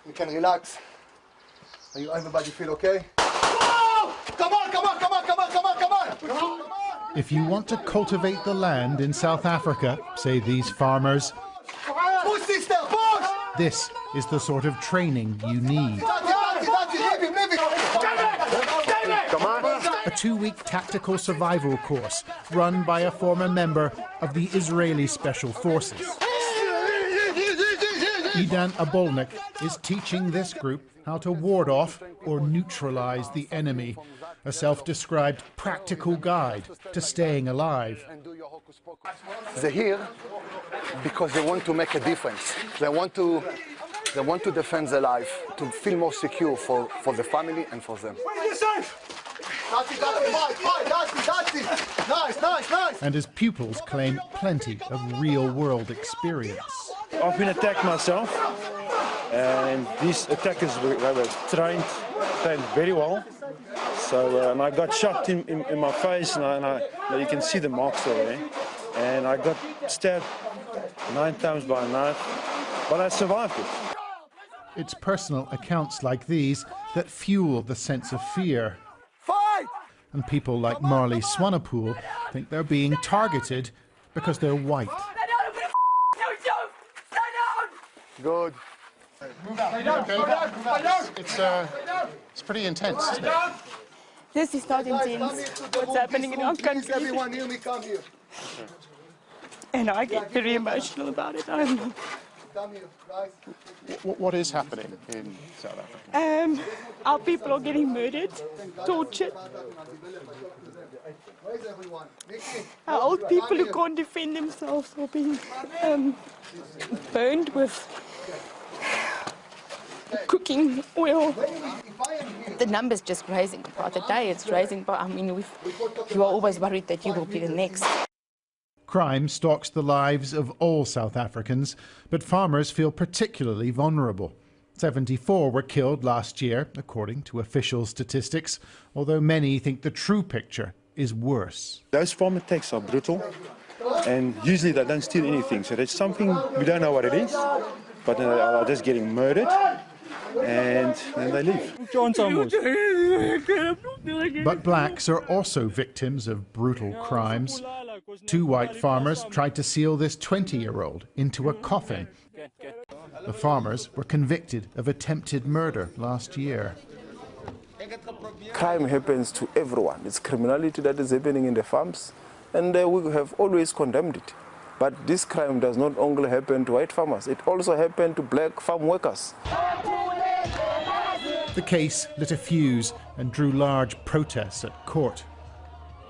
We can relax. Everybody feel okay? Oh! Come on, come on, come on, come on, come on, come on! Come on! If you want to cultivate the land in South Africa, say these farmers, Push, sister, push! this is the sort of training you need. Come on. A 2-week tactical survival course run by a former member of the Israeli Special Forces. Idan Abolnik is teaching this group how to ward off or neutralize the enemy, a self-described practical guide to staying alive. They're here because they want to make a difference. They want to defend their life, to feel more secure for the family and for them. Nice, nice, nice. And his pupils claim plenty of real-world experience. I've been attacked myself, and these attackers were trained very well. So and I got shot in my face, and you can see the marks there. And I got stabbed 9 times by a knife, but I survived it. It's personal accounts like these that fuel the sense of fear. Fight! And people like Marley Swanepoel think they're being targeted because they're white. Good. It's pretty intense, isn't it? This is not intense. What's happening in our country? Everyone hear me, come here. And I get very emotional about it. Come here, guys. What is happening in South Africa? Our people are getting murdered, tortured. Where's everyone? Our old people who can't defend themselves are being burned with cooking oil. The number's just rising by the day. It's rising, but I mean, you are always worried that you will be the next. Crime stalks the lives of all South Africans, but farmers feel particularly vulnerable. 74 were killed last year, according to official statistics, although many think the true picture is worse. Those farm attacks are brutal, and usually they don't steal anything. So there's something, we don't know what it is, but they are just getting murdered, and then they leave. But blacks are also victims of brutal crimes. 2 white farmers tried to seal this 20-year-old into a coffin. The farmers were convicted of attempted murder last year. Crime happens to everyone. It's criminality that is happening in the farms, and we have always condemned it. But this crime does not only happen to white farmers, it also happened to black farm workers. The case lit a fuse and drew large protests at court.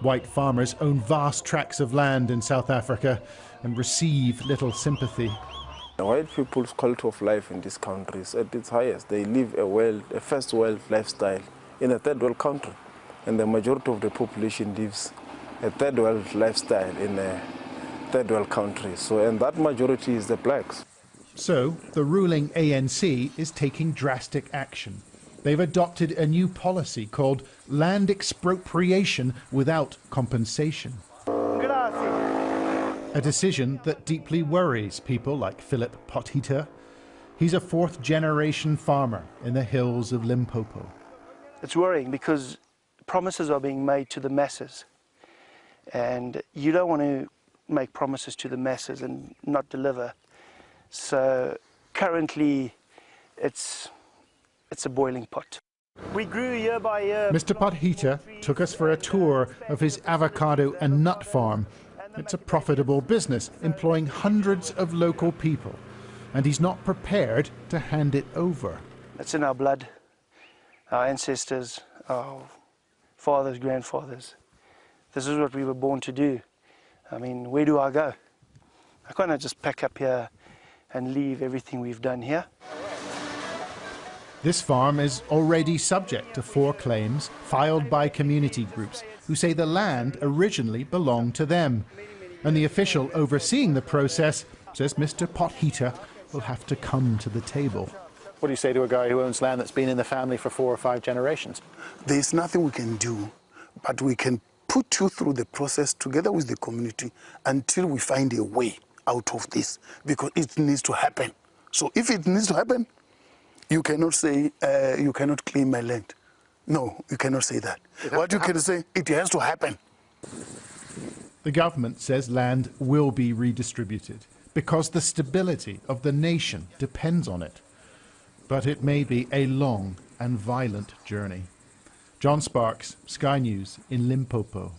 White farmers own vast tracts of land in South Africa and receive little sympathy. The white people's quality of life in this country is at its highest. They live a first world lifestyle in a third world country, and the majority of the population lives a third world lifestyle in a third world country. And that majority is the blacks. So the ruling ANC is taking drastic action. They've adopted a new policy called land expropriation without compensation. A decision that deeply worries people like Philip Potgieter. He's a 4th-generation farmer in the hills of Limpopo. It's worrying because promises are being made to the masses, and you don't want to make promises to the masses and not deliver. So currently it's a boiling pot. We grew year by year. Mr. Potgieter took us for a tour of his avocado and nut farm. It's a profitable business, employing hundreds of local people, and he's not prepared to hand it over. It's in our blood, our ancestors, our fathers, grandfathers. This is what we were born to do. I mean, where do I go? I can't just pack up here and leave everything we've done here. This farm is already subject to 4 claims filed by community groups who say the land originally belonged to them. And the official overseeing the process says Mr. Potgieter will have to come to the table. What do you say to a guy who owns land that's been in the family for 4 or 5 generations? There's nothing we can do, but we can put you through the process together with the community until we find a way out of this, because it needs to happen. So if it needs to happen, You cannot say, you cannot claim my land. No, you cannot say that. What you can say, it has to happen. The government says land will be redistributed because the stability of the nation depends on it. But it may be a long and violent journey. John Sparks, Sky News in Limpopo.